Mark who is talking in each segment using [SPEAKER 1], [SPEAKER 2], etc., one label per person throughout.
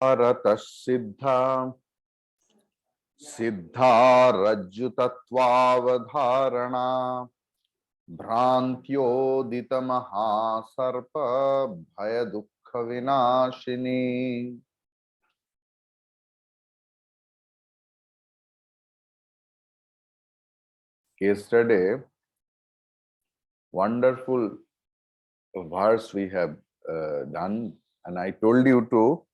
[SPEAKER 1] Arata siddha siddha rajyutatvavadharana Bhrantyodita mahasarpa bhaya dukkha vinashini. Yesterday, wonderful verse we have done, and I told you to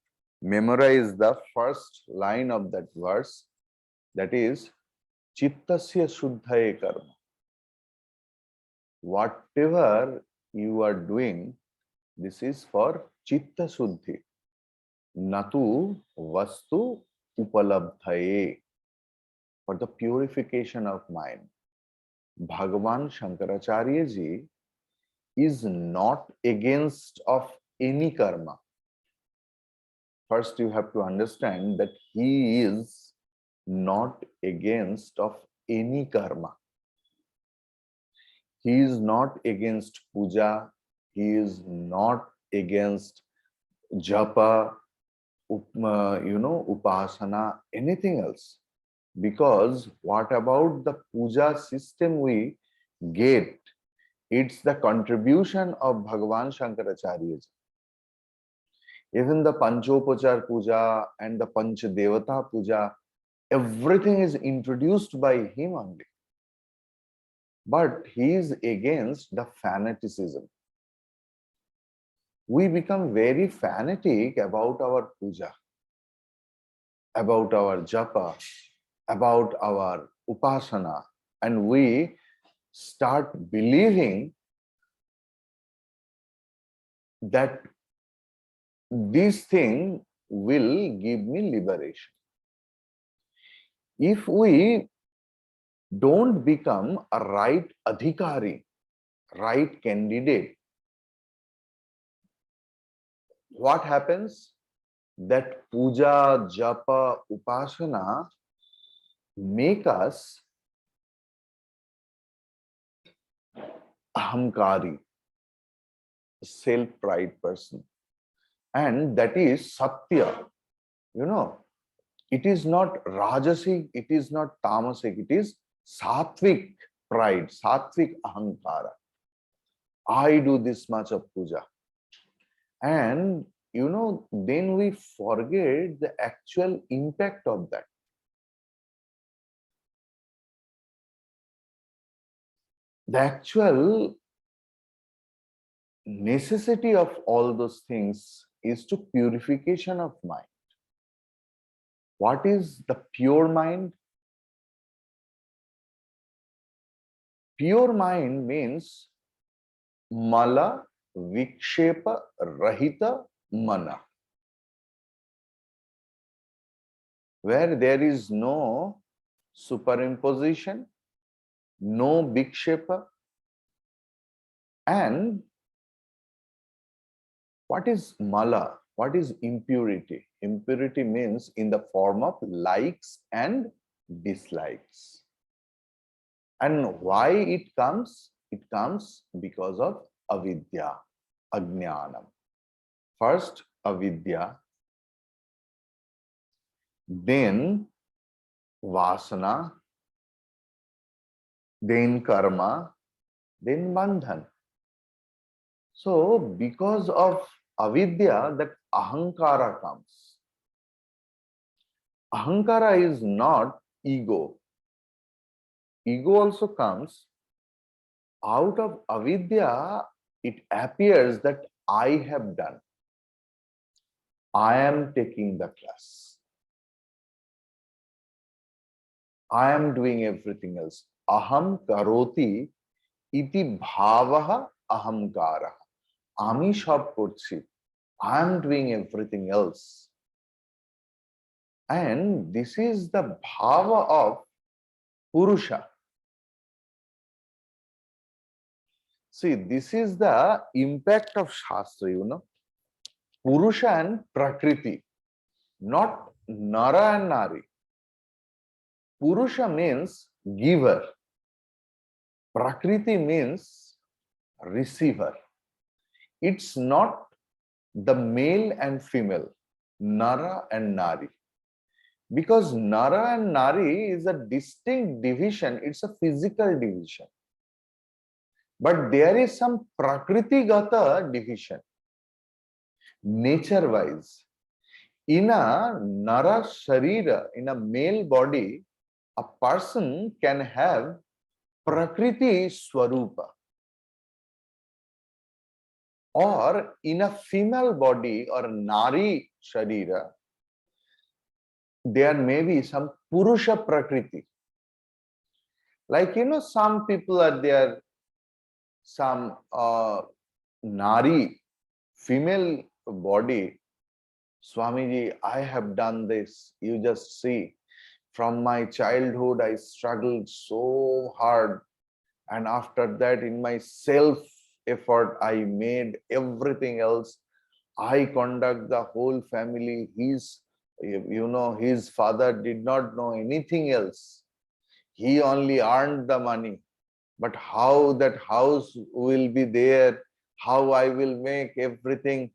[SPEAKER 1] memorize the first line of that verse, that is Chittasya Shuddhaye Karma. Whatever you are doing, this is for Chitta Shuddhi, Natu Vastu Upalabdhaye, for the purification of mind. Bhagavan Shankaracharya ji is not against of any karma. First, you have to understand that he is not against of any karma. He is not against puja. He is not against japa, upasana, anything else. Because what about the puja system we get? It's the contribution of Bhagavan Shankaracharya ji. Even the Panchopachar puja and the Panchadevata puja, everything is introduced by him only. But he is against the fanaticism. We become very fanatic about our puja, about our japa, about our upasana, and we start believing that this thing will give me liberation. If we don't become a right adhikari, right candidate, what happens? That puja, japa, upasana make us ahamkari, self-pride person. And that is satya. It is not rajasic, it is not tamasic, it is sattvic pride, sattvic ahankara. I do this much of puja. And then we forget the actual impact of that. The actual necessity of all those things is to purification of mind. What is the pure mind? Pure mind means mala vikshepa rahita mana, where there is no superimposition, no vikshepa. And what is mala? What is impurity? Impurity means in the form of likes and dislikes. And why it comes? It comes because of avidya, ajnanam. First avidya, then vasana, then karma, then bandhan. So because of avidya, that ahankara comes. Ahankara is not ego. Ego also comes out of avidya. It appears that I have done. I am taking the class. I am doing everything else. Aham karoti iti bhavaha ahamkara. Ami shob korchi. I am doing everything else. And this is the bhava of Purusha. See, this is the impact of Shastra, Purusha and Prakriti, not Nara and Nari. Purusha means giver. Prakriti means receiver. It's not the male and female. Nara and Nari. Because Nara and Nari is a distinct division, it's a physical division. But there is some Prakriti-gata division, nature-wise. In a Nara Sharira, in a male body, a person can have Prakriti Swarupa. Or in a female body or Nari Sharira, there may be some Purusha Prakriti. Like, some people are there, some Nari, female body. Swamiji, I have done this. You just see. From my childhood, I struggled so hard. And after that, in my self-effort, I made everything else. I conduct the whole family. His father did not know anything else. He only earned the money. But how that house will be there, how I will make everything.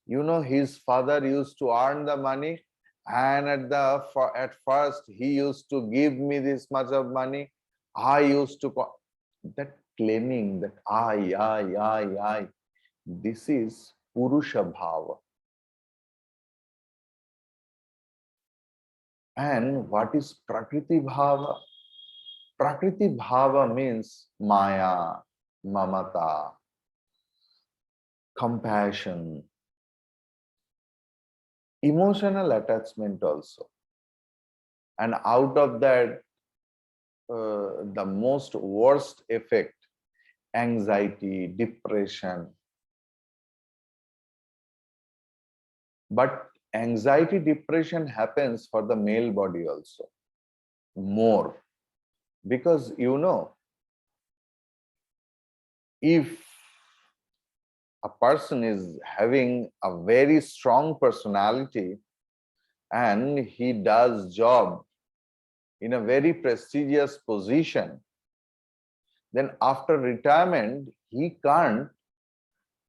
[SPEAKER 1] His father used to earn the money, and at first he used to give me this much of money. I used to that claiming that I. This is Purusha Bhava. And what is Prakriti Bhava? Prakriti Bhava means Maya, Mamata, compassion, emotional attachment also. And out of that, the most worst effect, anxiety, depression. But anxiety, depression happens for the male body also, more. Because, if a person is having a very strong personality and he does job in a very prestigious position, then after retirement, he can't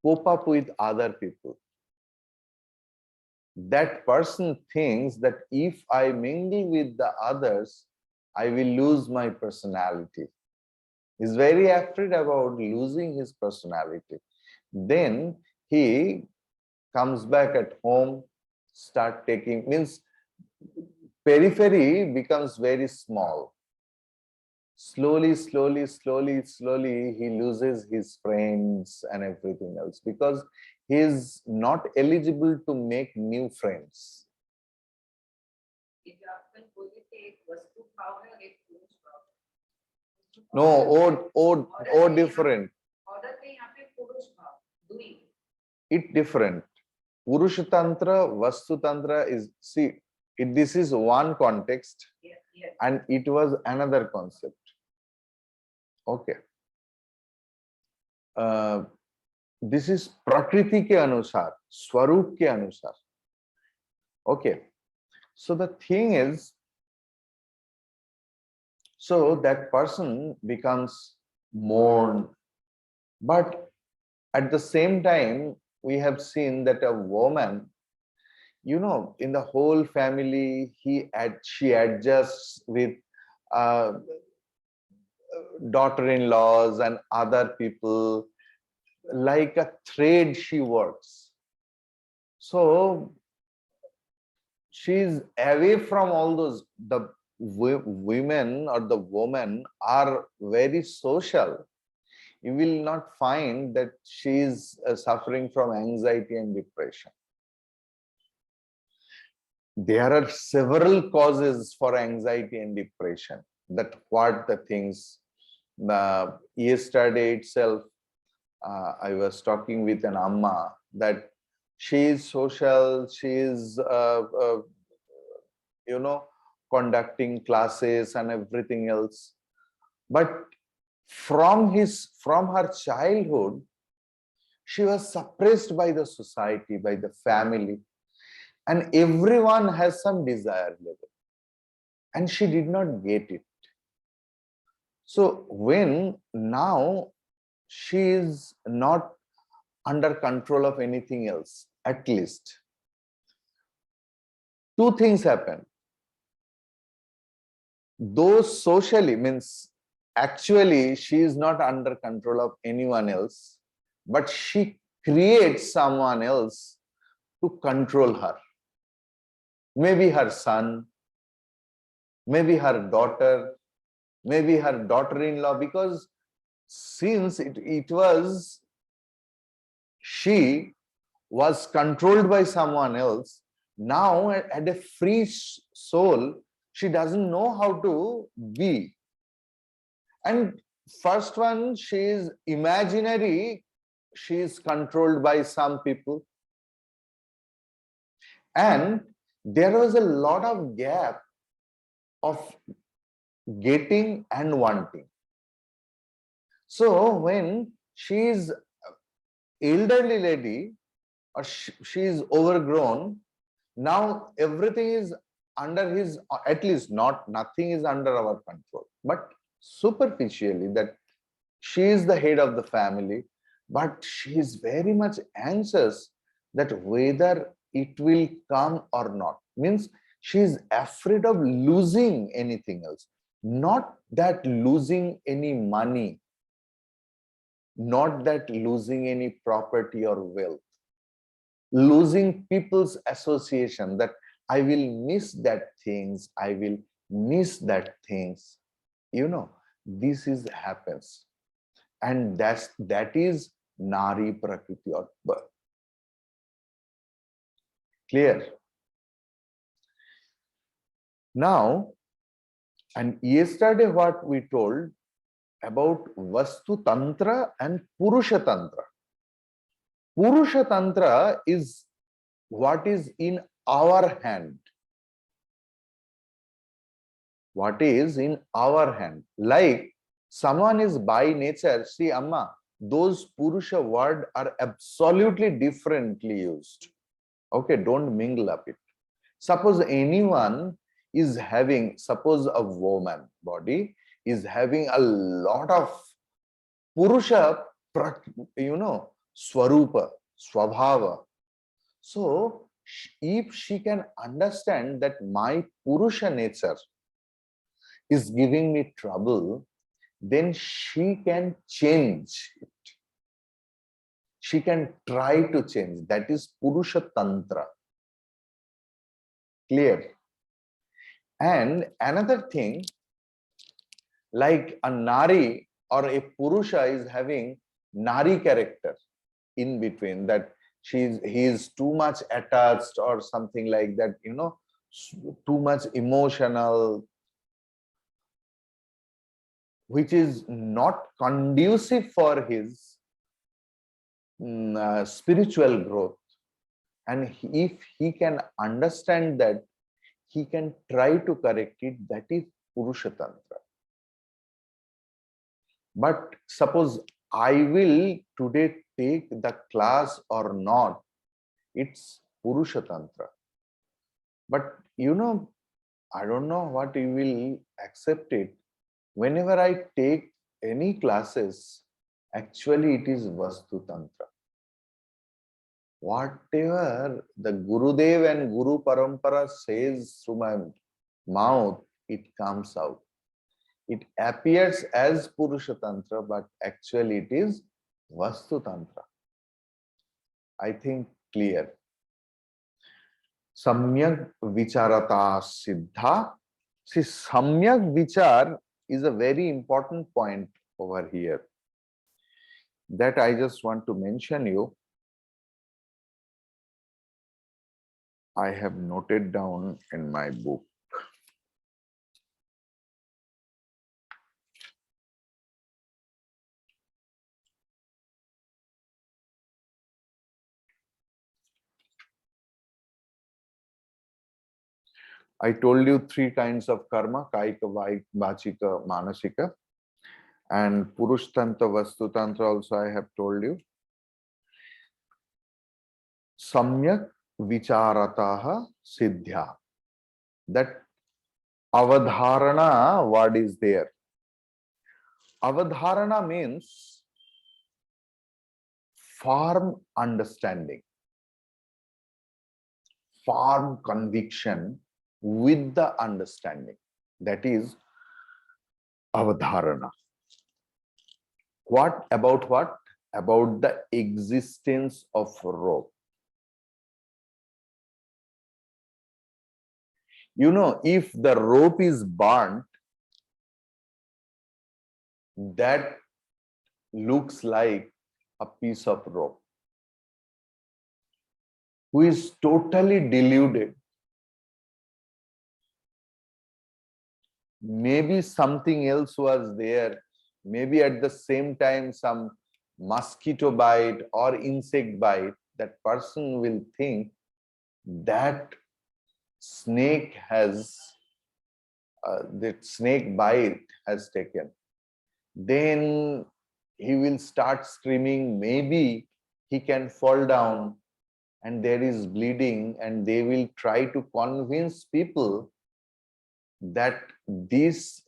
[SPEAKER 1] cope up with other people. That person thinks that if I mingle with the others, I will lose my personality. He's very afraid about losing his personality. Then he comes back at home, start taking, means periphery becomes very small. Slowly, he loses his friends and everything else because he is not eligible to make new friends. No, or different. It different. Purusha Tantra, Vastu Tantra is, see, this is one context and it was another concept. Okay. This is Prakriti ke anusar, Swarup ke anusar. Okay. So the thing is, so that person becomes mourned. But at the same time, we have seen that a woman, in the whole family, she adjusts with daughter-in-laws and other people. Like a thread she works. So she's away from all those. The women or the woman are very social. You will not find that she is suffering from anxiety and depression. There are several causes for anxiety and depression. That what the things. Yesterday itself, I was talking with an amma that she is social, she is, conducting classes and everything else. But from her childhood, she was suppressed by the society, by the family, and everyone has some desire level, and she did not get it. So when now she is not under control of anything else, at least two things happen. Those socially means actually she is not under control of anyone else, but she creates someone else to control her. Maybe her son, maybe her daughter, maybe her daughter-in-law, because since it was she was controlled by someone else, now at a free soul, she doesn't know how to be. And first one, she is imaginary, she is controlled by some people. And there was a lot of gap of getting and wanting. So when she is elderly lady or she is overgrown, now everything is under his, at least nothing is under our control, but superficially that she is the head of the family, but she is very much anxious that whether it will come or not. Means she is afraid of losing anything else, not that losing any money, not that losing any property or wealth, losing people's association, that I will miss that things, I will miss that things. This is happens. And that is Nari Prakriti or birth. Clear? Now, and yesterday what we told about Vastu Tantra and Purusha Tantra. Purusha Tantra is what is in our hand. What is in our hand. Like someone is by nature, see Amma, those Purusha word are absolutely differently used. Okay, don't mingle up it. Suppose anyone is having, suppose a woman body is having a lot of Purusha, Swarupa, Swabhava. So if she can understand that my Purusha nature is giving me trouble, then she can change it. She can try to change. That is Purusha Tantra. Clear? And another thing, like a Nari or a Purusha is having Nari character in between, that he is too much attached or something like that, too much emotional, which is not conducive for his spiritual growth. And if he can understand that, he can try to correct it. That is Purusha Tantra. But suppose I will today take the class or not, it's Purusha Tantra. But I don't know what you will accept it. Whenever I take any classes, actually it is Vastu Tantra. Whatever the Gurudev and Guru Parampara says through my mouth, it comes out. It appears as Purusha Tantra, but actually it is Vastu Tantra. I think clear. Samyak Vicharata Siddha. See, Samyak Vichar is a very important point over here that I just want to mention you. I have noted down in my book. I told you 3 kinds of karma, Kaika, Vachika, Manasika. And Purush Tantra, Vastu Tantra also I have told you. Samyak Vicharataha Siddhya. That Avadharana word is there. Avadharana means firm understanding. firm conviction with the understanding. That is avadharana. What about what? About the existence of rope. You know, if the rope is burnt, that looks like a piece of rope. Who is totally deluded. Maybe something else was there. Maybe at the same time some mosquito bite or insect bite. That person will think that snake has, that snake bite has taken. Then he will start screaming. Maybe he can fall down and there is bleeding, and they will try to convince people that this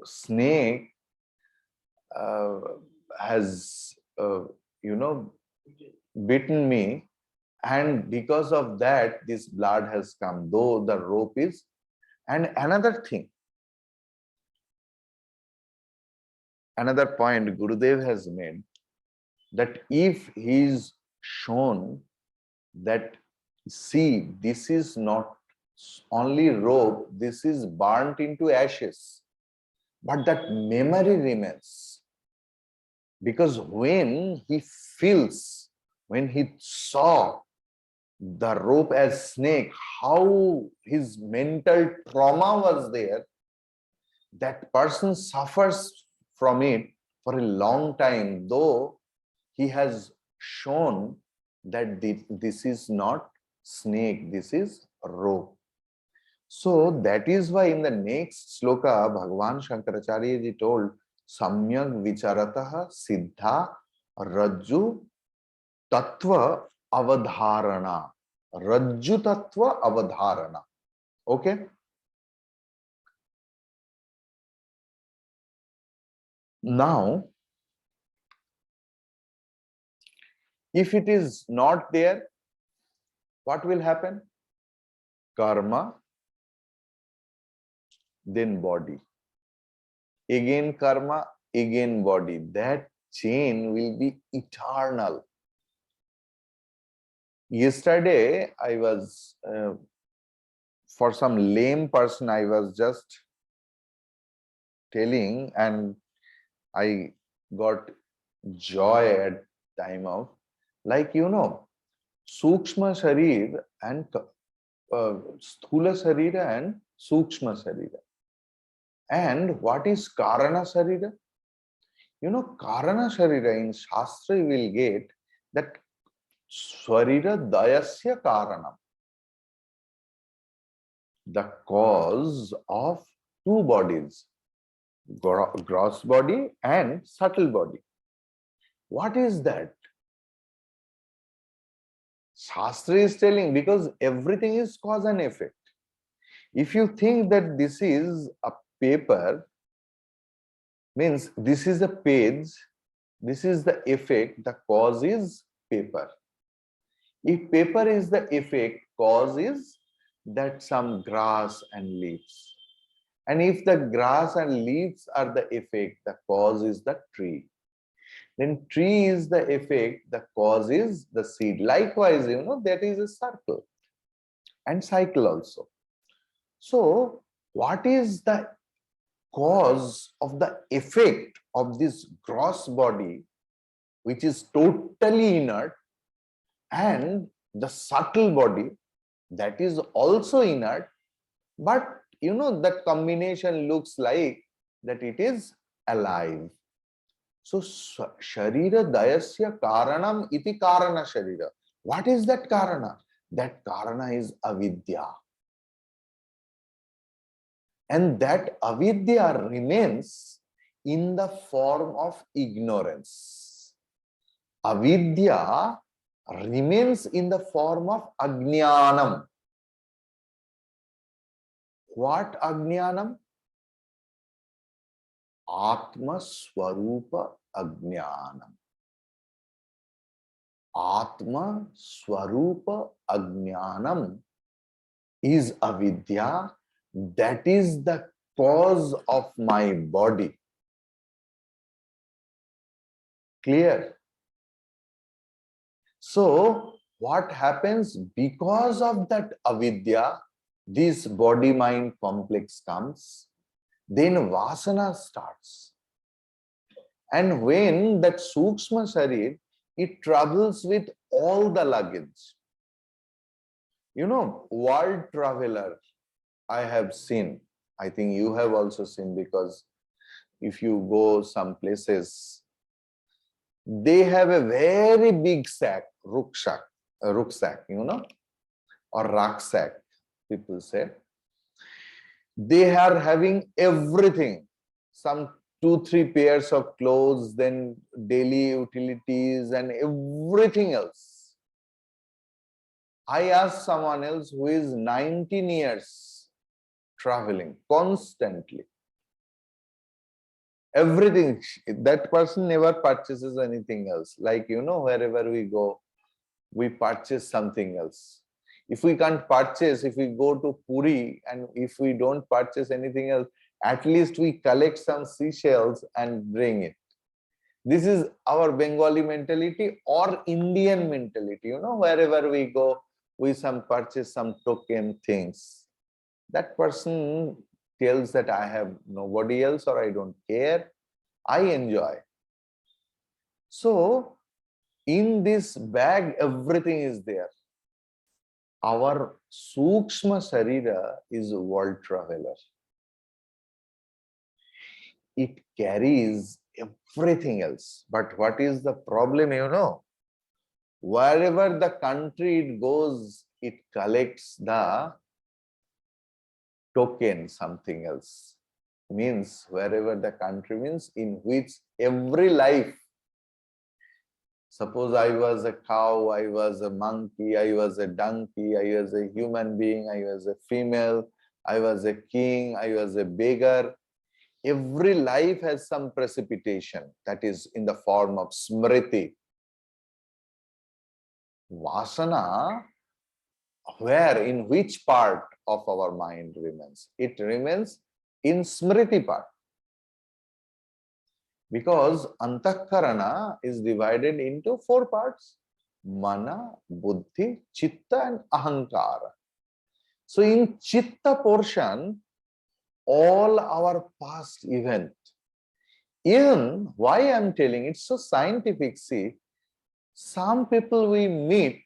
[SPEAKER 1] snake has bitten me, and because of that this blood has come, though the rope is. And another thing, another point Gurudev has made, that if he is shown that, see, this is not only rope, this is burnt into ashes, but that memory remains. Because when he feels, when he saw the rope as snake, how his mental trauma was there, that person suffers from it for a long time, though he has shown that this is not snake, this is rope. So that is why in the next sloka, Bhagavan Shankaracharya ji told, Samyak Vicharataha Siddha Rajju Tattva Avadharana. Rajju Tattva Avadharana. Okay? Now, if it is not there, what will happen? Karma, then body. Again karma, again body. That chain will be eternal. Yesterday, I was, for some lame person, I was just telling, and I got joy at time of, like, Sukshma Sharir and Sthula Sharira and Sukshma Sharira. And what is Karana Sharira? Karana Sharira in Shastra you will get that Swarira Dayasya Karanam. The cause of two bodies, gross body and subtle body. What is that? Shastra is telling, because everything is cause and effect. If you think that this is a paper, means this is a page, this is the effect, the cause is paper. If paper is the effect, cause is that some grass and leaves. And if the grass and leaves are the effect, the cause is the tree. Then tree is the effect, the cause is the seed. Likewise, that is a circle and cycle also. So what is the cause of the effect of this gross body, which is totally inert, and the subtle body that is also inert, but that combination looks like that it is alive. So Sharira Dayasya Karanam iti Karana Sharira. What is that Karana? That Karana is avidya. And that avidya remains in the form of ignorance. Avidya remains in the form of ajnanam. What ajnanam? Atma Swarupa Ajnanam. Atma Swarupa Ajnanam is avidya, that is the cause of my body. Clear? So what happens because of that avidya, this body-mind complex comes, then vasana starts. And when that sukshma sharir, it travels with all the luggage. You know, world traveler, I have seen, I think you have also seen, because if you go some places, they have a very big sack, rucksack, you know, or rucksack, people say. They are having everything, some 2-3 pairs of clothes, then daily utilities and everything else. I asked someone else who is 19 years traveling constantly. Everything, that person never purchases anything else. Like, you know, wherever we go, we purchase something else. If we can't purchase, if we go to Puri and if we don't purchase anything else, at least we collect some seashells and bring it. This is our Bengali mentality or Indian mentality. You know, wherever we go, we purchase some token things. That person tells that I have nobody else or I don't care. I enjoy. So in this bag, everything is there. Our sukshma sharira is a world traveler. It carries everything else. But what is the problem, you know? Wherever the country it goes, it collects the token, something else. Means wherever the country means in which every life, suppose I was a cow, I was a monkey, I was a donkey, I was a human being, I was a female, I was a king, I was a beggar. Every life has some precipitation that is in the form of smriti. Vasana, where, in which part of our mind remains? It remains in smriti part. Because antakarana is divided into 4 parts: mana, buddhi, chitta and ahankara. So in chitta portion, all our past event, even why I am telling it's so scientific, see, some people we meet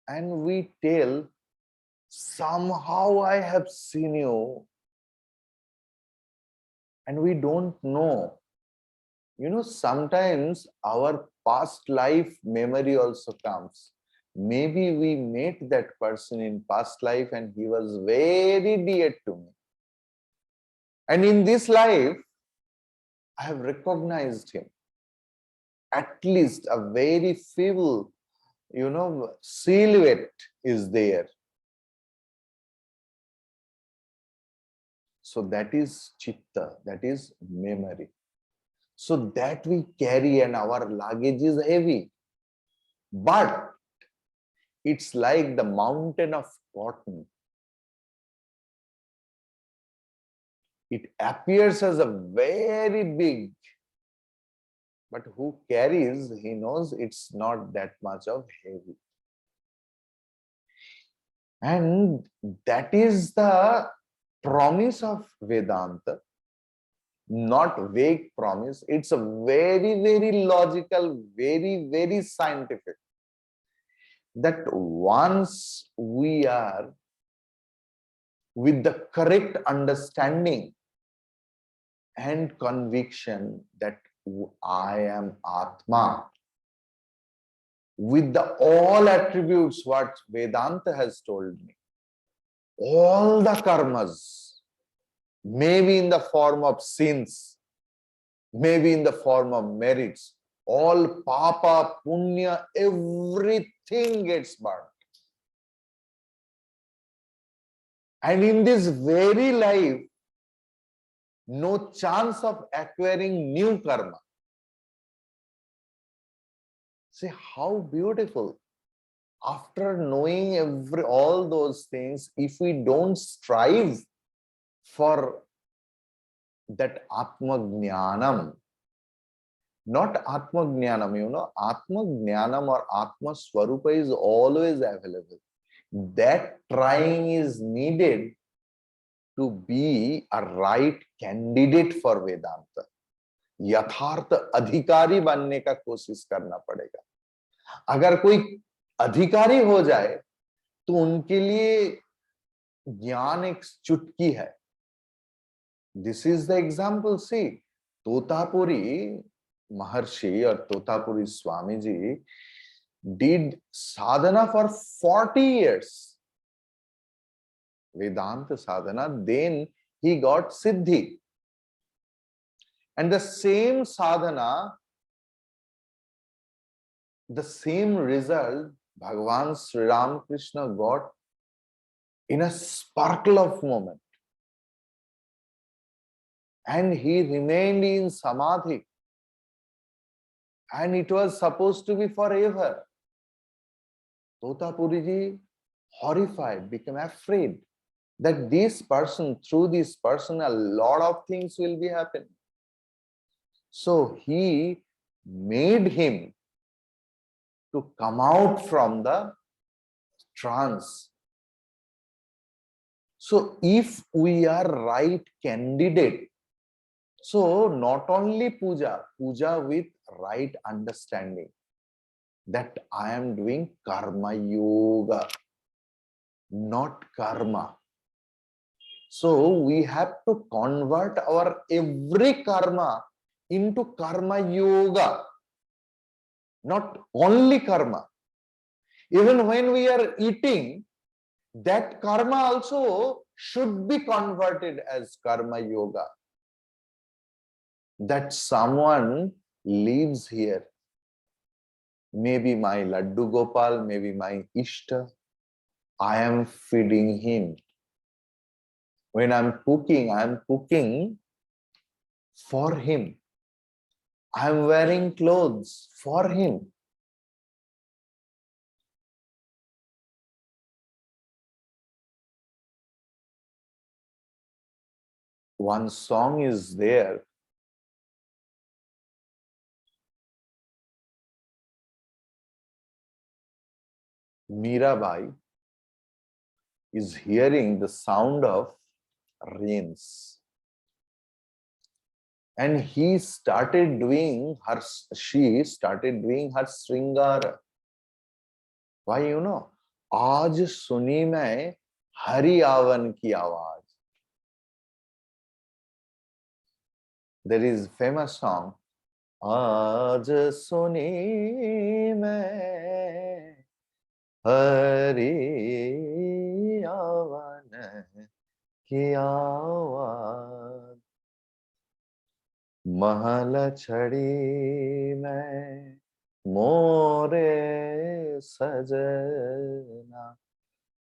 [SPEAKER 1] and we tell, somehow I have seen you, and we don't know. You know, sometimes our past life memory also comes. Maybe we met that person in past life and he was very dear to me. And in this life, I have recognized him. At least a very feeble, you know, silhouette is there. So that is chitta, that is memory. So that we carry and our luggage is heavy. But it's like the mountain of cotton. It appears as a very big, but who carries, he knows it's not that much of heavy. And that is the promise of Vedanta, not vague promise. It's a very, very logical, very, very scientific. That once we are with the correct understanding and conviction that I am Atma, with the all attributes what Vedanta has told me, all the karmas, maybe in the form of sins, maybe in the form of merits, all papa, punya, everything gets burnt. And in this very life, no chance of acquiring new karma. See how beautiful. After knowing all those things, if we don't strive for that Atma Jnanam, not Atma Jnanam, Atma Jnanam or Atma Swarupa is always available. That trying is needed to be a right candidate for Vedanta. यथार्थ अधिकारी बनने का कोशिश करना पड़ेगा. अगर कोई अधिकारी हो जाए तो उनके लिए ज्ञान एक चुटकी है. This is the example. See, Totapuri Maharshi और Totapuri Swami ji did sadhana for 40 years, Vedanta sadhana. Then he got siddhi, and the same sadhana, the same result Bhagavan Sri Ram Krishna got in a sparkle of moment, and he remained in samadhi, and it was supposed to be forever. Totapuri ji, horrified, became afraid that this person, through this person, a lot of things will be happening. So he made him to come out from the trance. So if we are right candidate, so not only puja with right understanding that I am doing karma yoga, not karma. So we have to convert our every karma into karma yoga, not only karma. Even when we are eating, that karma also should be converted as karma yoga. That someone lives here, maybe my Laddu Gopal, maybe my Ishta, I am feeding him. When I am cooking for him. I am wearing clothes for him. One song is there. Mirabai is hearing the sound of rains, and she started doing her sringara. Why? आज सुनी मैं हरि आवन की आवाज. There is a famous song. आज सुनी मैं हरि आवन की आवाज, महल छड़ी में मोरे सजना,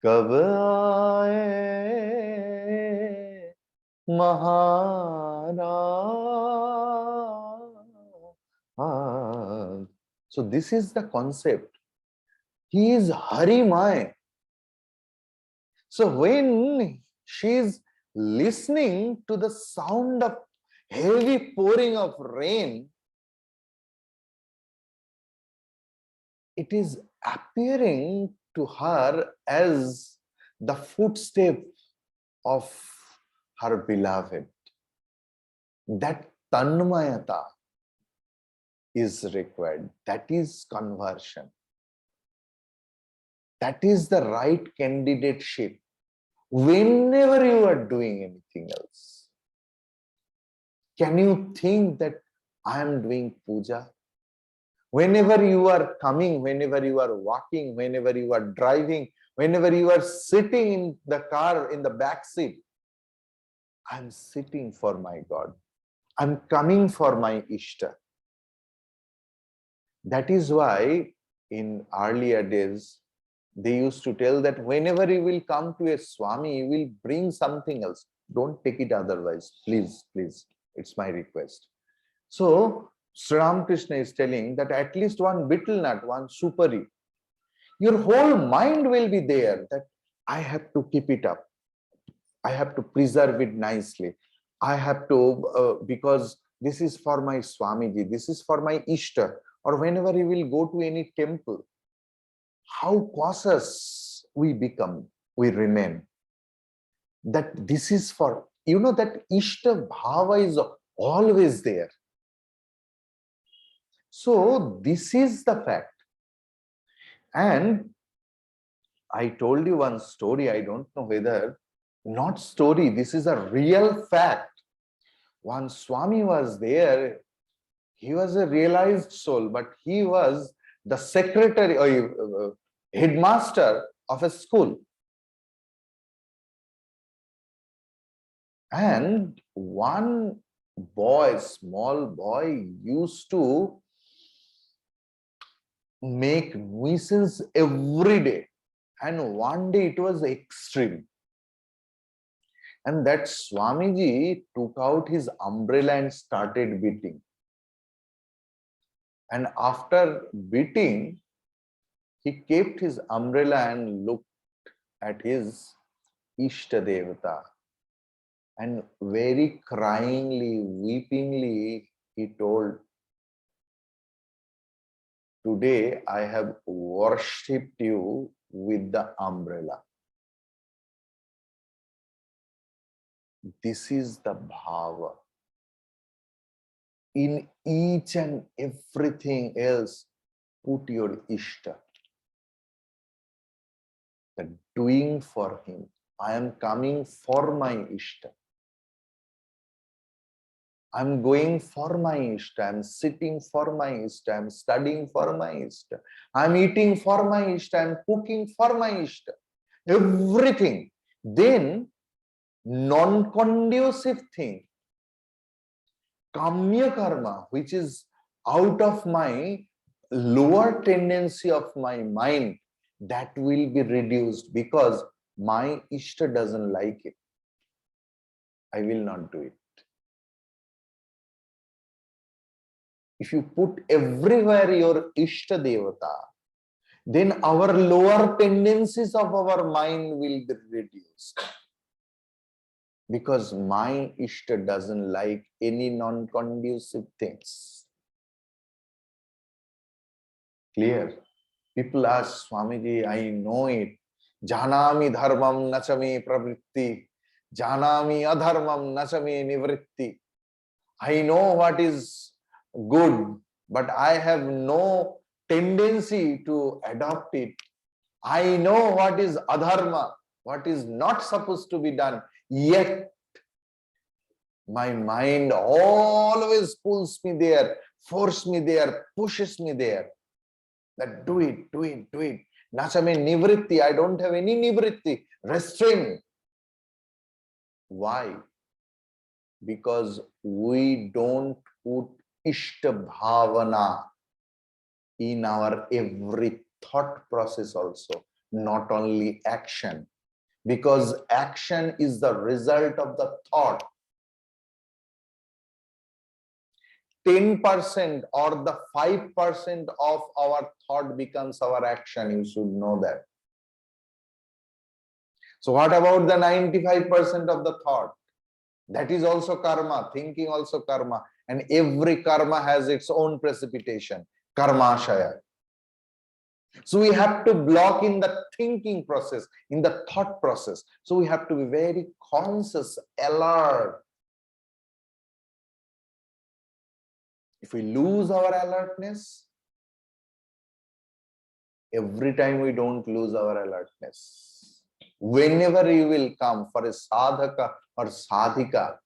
[SPEAKER 1] कब आए महाराज. So this is the concept. He is Harimaya. So when she is listening to the sound of heavy pouring of rain, it is appearing to her as the footstep of her beloved. That tanmayata is required. That is conversion. That is the right candidateship. Whenever you are doing anything else, can you think that I am doing puja? Whenever you are coming, whenever you are walking, whenever you are driving, whenever you are sitting in the car in the back seat, I am sitting for my God. I am coming for my Ishta. That is why in earlier days, they used to tell that whenever you will come to a Swami, you will bring something else. Don't take it otherwise. Please, please. It's my request. So, Sri Ramakrishna is telling that at least one betel nut, one supari, your whole mind will be there that I have to keep it up. I have to preserve it nicely. I have to, because this is for my Swamiji, this is for my Ishta, or whenever you will go to any temple, how cautious we become, we remain. That this is for, that Ishta Bhava is always there. So this is the fact. And I told you one story, I don't know whether, not story, this is a real fact. One Swami was there, he was a realized soul, but he was the secretary or headmaster of a school. And one boy, small boy, used to make nuisance every day. And one day it was extreme. And that Swamiji took out his umbrella and started beating. And after beating, he kept his umbrella and looked at his Ishta Devata. And very cryingly, weepingly, he told, today I have worshipped you with the umbrella. This is the bhava. In each and everything else, put your Ishta. The doing for him. I am coming for my Ishta. I'm going for my Ishta. I'm sitting for my Ishta. I'm studying for my Ishta. I'm eating for my Ishta. I'm cooking for my Ishta. Everything. Then, non-conducive thing, kamya karma, which is out of my lower tendency of my mind, that will be reduced because my Ishta doesn't like it. I will not do it. If you put everywhere your Ishta Devata, then our lower tendencies of our mind will be reduced. Because my Ishta doesn't like any non-conducive things. Clear? People ask, Swamiji, I know it. Janami dharmam nachame pravritti. Janami adharmam nachame nivritti. I know what is good, but I have no tendency to adopt it. I know what is adharma, what is not supposed to be done. Yet, my mind always pulls me there, forces me there, pushes me there. That do it, do it, do it. Nachame nivritti, I don't have any nivritti. Restrain. Why? Because we don't put Ishta Bhavana in our every thought process also, not only action. Because action is the result of the thought. 10% or the 5% of our thought becomes our action. You should know that. So what about the 95% of the thought? That is also karma, thinking also karma. And every karma has its own precipitation, karmashaya. So we have to block in the thinking process, in the thought process. So we have to be very conscious, alert. If we lose our alertness, every time we don't lose our alertness. Whenever you will come for a sadhaka or sadhika,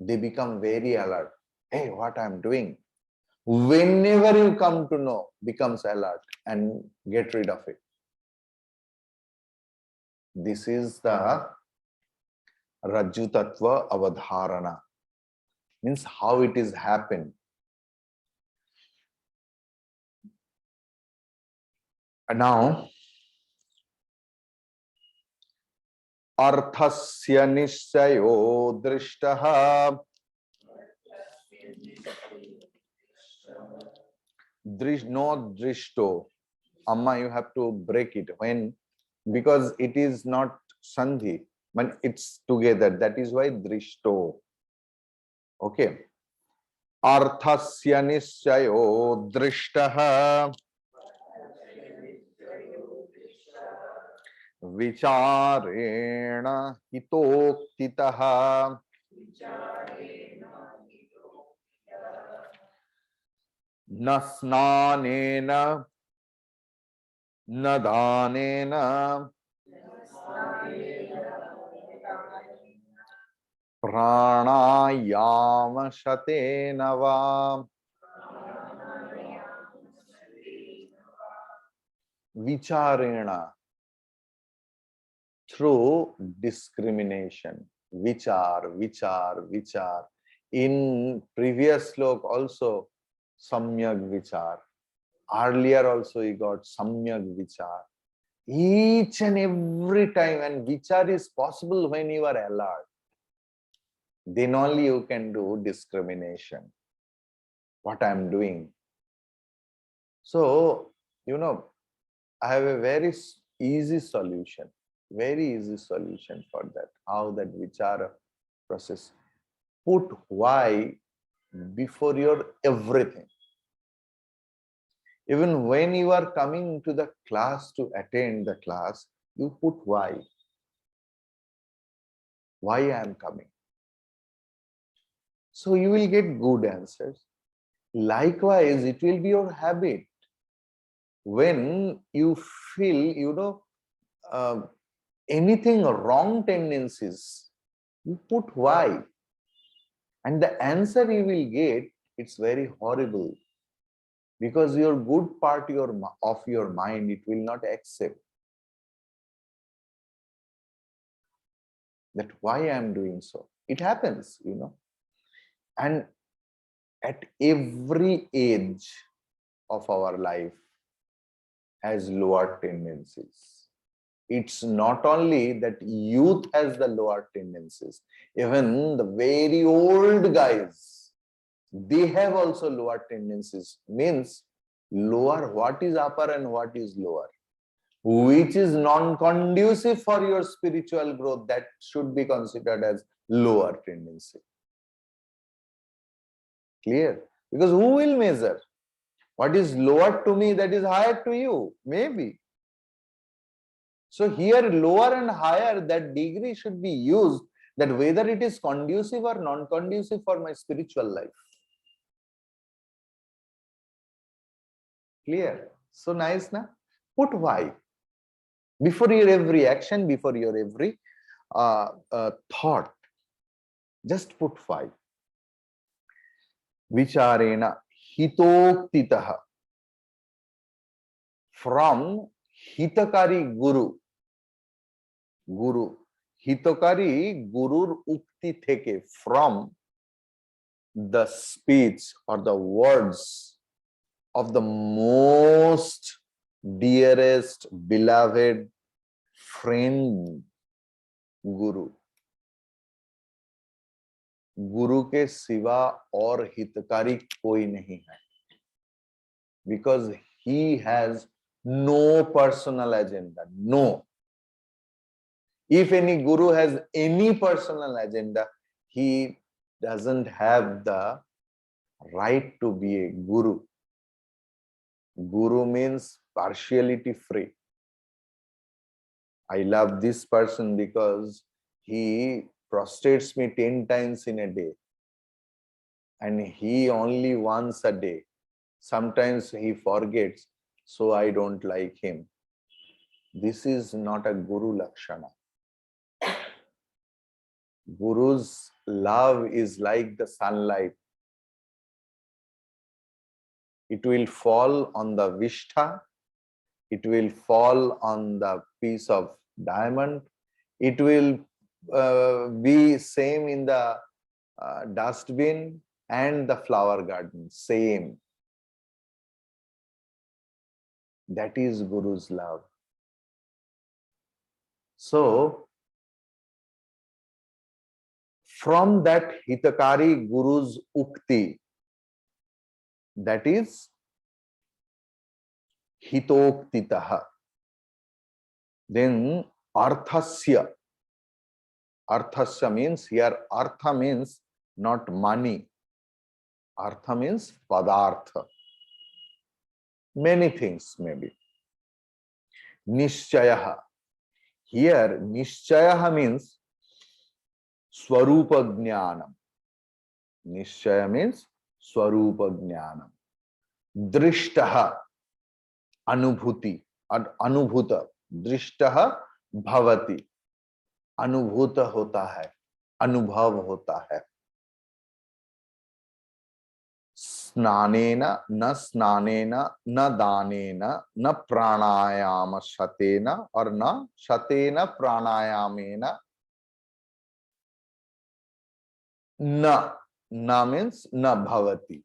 [SPEAKER 1] they become very alert. Hey, what I'm doing? Whenever you come to know, becomes alert and get rid of it. This is the Rajju Tattva Avadharana. Means how it is happened. And now, Arthasya Nishayo Drishtaha no drishto. Amma, you have to break it when, because it is not sandhi, but it's together. That is why drishto. Okay. Arthasya nischayo drishtaha vicharena hitoktitaha न स्नानेन न दानेन प्राणायामशतेन वा विचारेण, through discrimination. Vichar. In previous slok also samyak vichar. Earlier also he got samyak vichar. Each and every time, and vichar is possible when you are alert. Then only you can do discrimination. What I am doing. So, I have a very easy solution. Very easy solution for that. How that vichara process. Put why before your everything. Even when you are coming to the class to attend the class, you put why. Why I am coming. So you will get good answers. Likewise, it will be your habit. When you feel, anything wrong tendencies, you put why. And the answer you will get, it's very horrible. Because your good part of your mind, it will not accept. That why I am doing so. It happens, And at every age of our life has lower tendencies. It's not only that youth has the lower tendencies. Even the very old guys, they have also lower tendencies. Means lower, what is upper and what is lower. Which is non-conducive for your spiritual growth, that should be considered as lower tendency. Clear? Because who will measure? What is lower to me, that is higher to you, maybe. So here lower and higher, that degree should be used, that whether it is conducive or non-conducive for my spiritual life. Clear? So nice, na? Put why. Before your every action, before your every thought, just put why. Vicharena hitoktitaha. From hitakari guru. Hitokari gurur ukti theke, from the speech or the words of the most dearest, beloved friend, Guru. गुरु के सिवा और हितकारी कोई नहीं है. Because he has no personal agenda. No. If any guru has any personal agenda, he doesn't have the right to be a guru. Guru means partiality free. I love this person because he prostrates me 10 times in a day. And he only once a day. Sometimes he forgets, so I don't like him. This is not a guru lakshana. Guru's love is like the sunlight. It will fall on the vishtha. It will fall on the piece of diamond. It will be same in the dustbin and the flower garden. Same. That is Guru's love. So, from that Hitakari Guru's Ukti, that is hitoktitaha. Then arthasya. Arthasya means here, artha means not money. Artha means padartha. Many things maybe. Nishchayaha. Here, nishchayaha means swarupa jnanam. Nishchaya means swarupa jnanam. Drishtaha, anubhuti, anubhuta. Drishtaha bhavati. अनुभूत होता है, अनुभव होता है. स्नानेन न स्नानेन न दानेन न प्राणायाम शतेन और न शतेन प्राणायामेन. न means न भवति.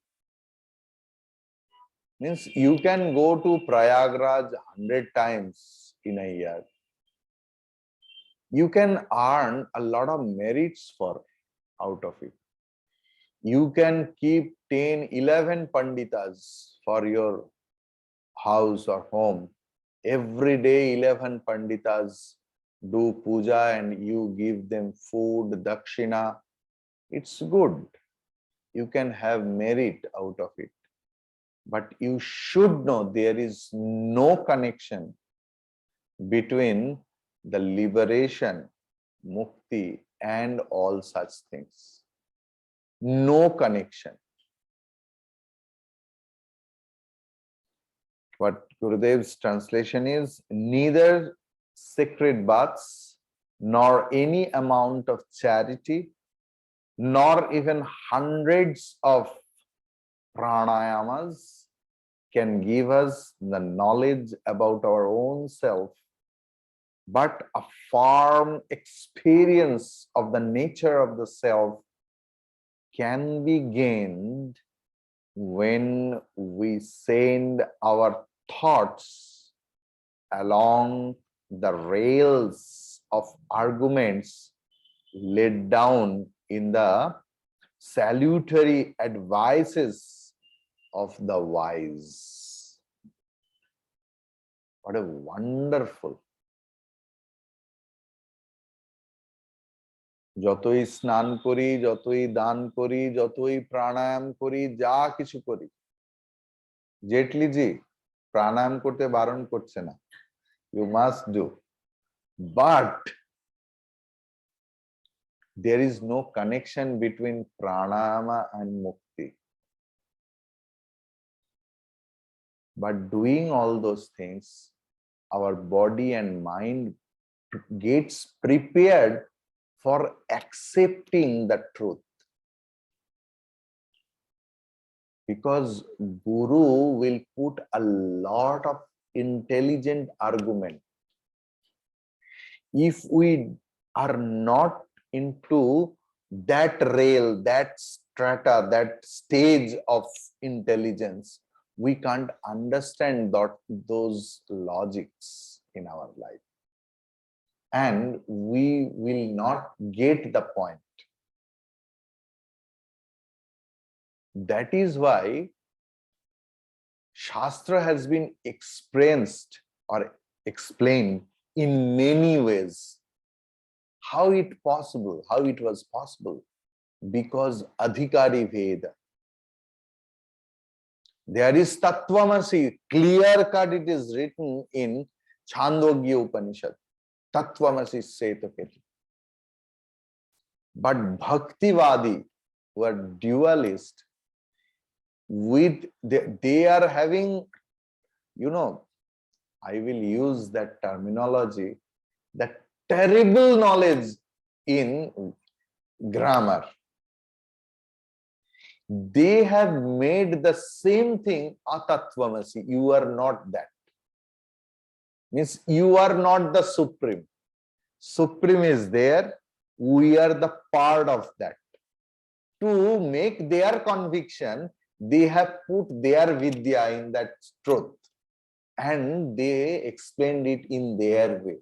[SPEAKER 1] Means you can go to Prayagraj 100 times in a year. You can earn a lot of merits for out of it. You can keep 10, 11 panditas for your house or home. Every day 11 panditas do puja and you give them food, dakshina. It's good. You can have merit out of it. But you should know there is no connection between the liberation, mukti, and all such things. No connection. What Gurudev's translation is, neither sacred baths, nor any amount of charity, nor even hundreds of pranayamas can give us the knowledge about our own self, but a firm experience of the nature of the self can be gained when we send our thoughts along the rails of arguments laid down in the salutary advices of the wise. What a wonderful! যতই স্নান করি, যতই দান করি, যতই প্রাণায়াম করি, যা কিছু করি, জেটলি জি প্রাণায়াম করতে বারণ করছে না, you must do, but there is no connection between pranayama and mukti. But doing all those things, our body and mind gets prepared for accepting the truth. Because Guru will put a lot of intelligent argument. If we are not into that rail, that strata, that stage of intelligence, we can't understand those logics in our life. And we will not get the point. That is why Shastra has been experienced or explained in many ways. How it was possible? Because Adhikari Veda. There is Tattvamasi, clear cut it is written in Chandogya Upanishad. Tattvamasi Setapeti. But Bhaktivadi, who are dualist, they are having, I will use that terminology, that terrible knowledge in grammar. They have made the same thing Atattvamasi. You are not that. Means you are not the supreme. Supreme is there. We are the part of that. To make their conviction, they have put their vidya in that truth. And they explained it in their way.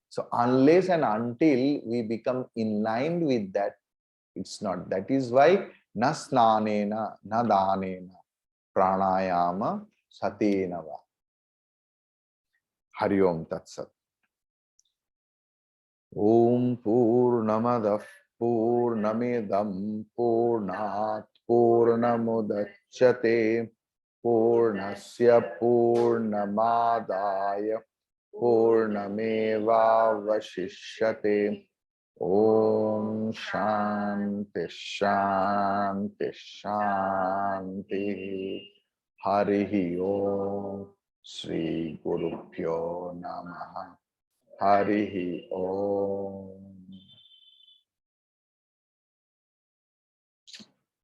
[SPEAKER 1] So unless and until we become in line with that, it's not. That is why na snanena, na danena, pranayama, Satina va. Hari Om Tat Sat. Om Purnamadah Purnamidam Purnat Purnamudachyate Purnasya Purnamadaya Purnameva Vashishyate. Om Shanti Shanti Shanti. Harihi Om. Shri Guru Pyo Namaha. Harihi Om.